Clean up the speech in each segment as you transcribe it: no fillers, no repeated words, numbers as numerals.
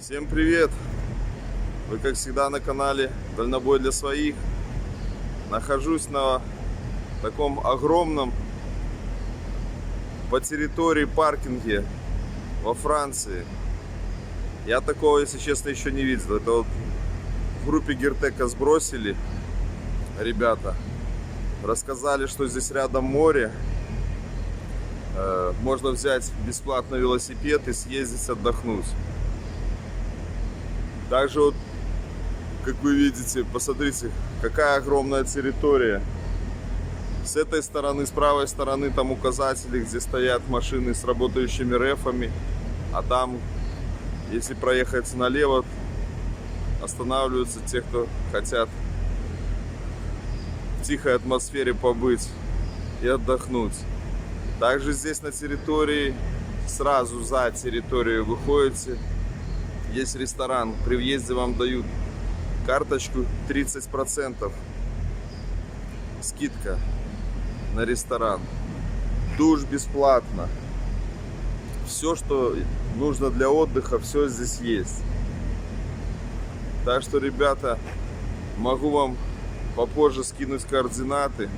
Всем привет! Вы как всегда на канале Дальнобой для своих. Нахожусь на таком огромном по территории паркинге во Франции. Я такого, если честно, еще не видел. Это вот в группе Гертека сбросили ребята. Рассказали, что здесь рядом море. Можно взять бесплатно велосипед и съездить отдохнуть. Также вот, как вы видите, посмотрите, какая огромная территория. С этой стороны, с правой стороны там указатели, где стоят машины с работающими рефами. А там, если проехать налево, останавливаются те, кто хотят в тихой атмосфере побыть и отдохнуть. Также здесь на территории, сразу за территорию выходите, есть ресторан. При въезде вам дают карточку 30% скидка на ресторан. Душ бесплатно. Все, что нужно для отдыха, все здесь есть. Так что, ребята, могу вам попозже скинуть координаты.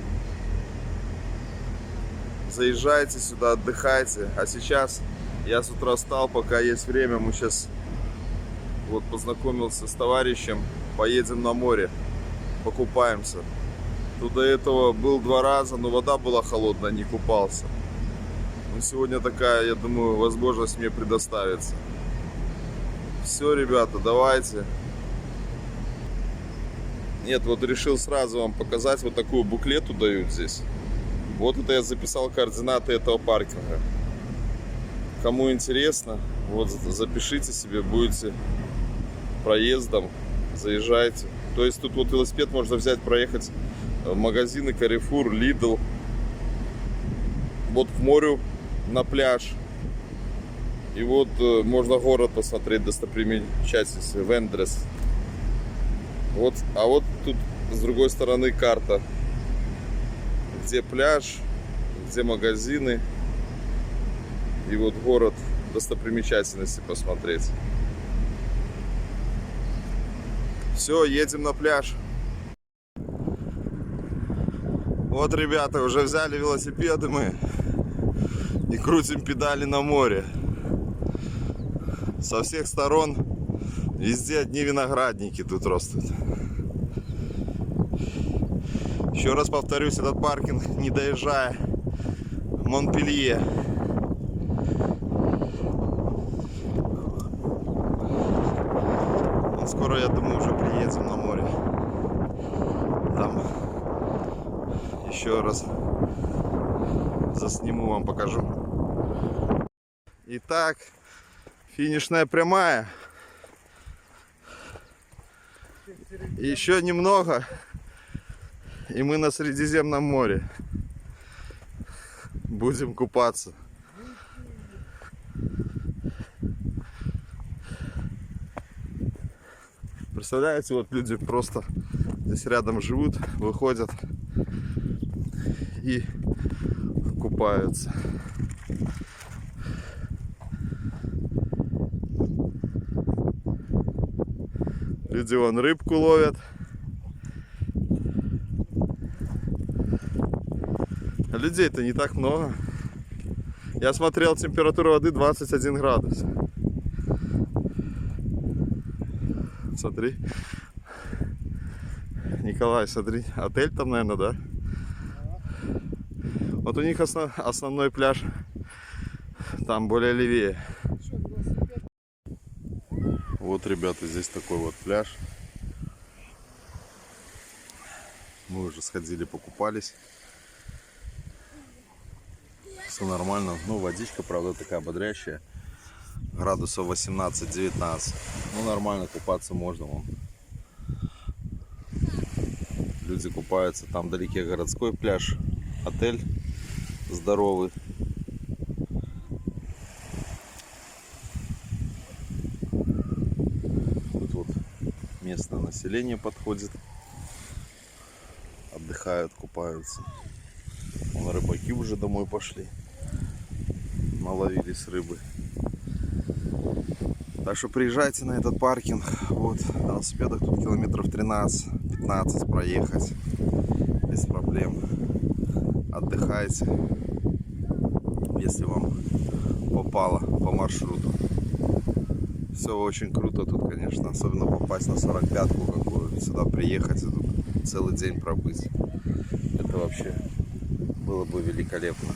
Заезжайте сюда, отдыхайте. А сейчас я с утра встал, пока есть время, мы сейчас вот познакомился с товарищем, поедем на море, покупаемся. Тут до этого был 2 раза, но вода была холодная, не купался. Но сегодня такая, я думаю, возможность мне предоставится. Все, ребята, давайте. Нет, вот решил сразу вам показать, вот такую буклету дают здесь. Вот это я записал координаты этого паркинга. Кому интересно, вот запишите себе, будете проездом, заезжайте. То есть тут вот велосипед можно взять, проехать в магазины Carrefour, Lidl, вот к морю, на пляж. И вот можно город посмотреть, достопримечательности, Вендрес. Вот, а вот тут с другой стороны карта, где пляж, где магазины. И вот город, достопримечательности посмотреть. Все, едем на пляж. Вот, ребята, уже взяли велосипеды мы и крутим педали на море. Со всех сторон везде одни виноградники тут растут. Еще раз повторюсь, этот паркинг, не доезжая Монпелье. Скоро, я думаю, уже приедем на море. Там еще раз засниму, вам покажу. Итак, финишная прямая. Еще немного, и мы на Средиземном море. Будем купаться. Представляете, вот люди просто здесь рядом живут, выходят и купаются. Люди вон рыбку ловят. А людей-то не так много. Я смотрел, температура воды 21 градус. Смотри. Николай, смотри. Отель там, наверное, да? Вот у них основной пляж там более левее. Вот, ребята, здесь такой вот пляж. Мы уже сходили, покупались. Все нормально. Ну, водичка, правда, такая бодрящая. Градусов 18-19. Ну, нормально, купаться можно. Вон. Люди купаются. Там вдалеке городской пляж. Отель здоровый. Тут вот местное население подходит. Отдыхают, купаются. Вон рыбаки уже домой пошли. Наловились рыбы. Так что приезжайте на этот паркинг. Вот, на велосипедах тут километров 13-15 проехать. Без проблем. Отдыхайте, если вам попало по маршруту. Все очень круто тут, конечно. Особенно попасть на 45-ку какую. Сюда приехать и тут целый день пробыть. Это вообще было бы великолепно.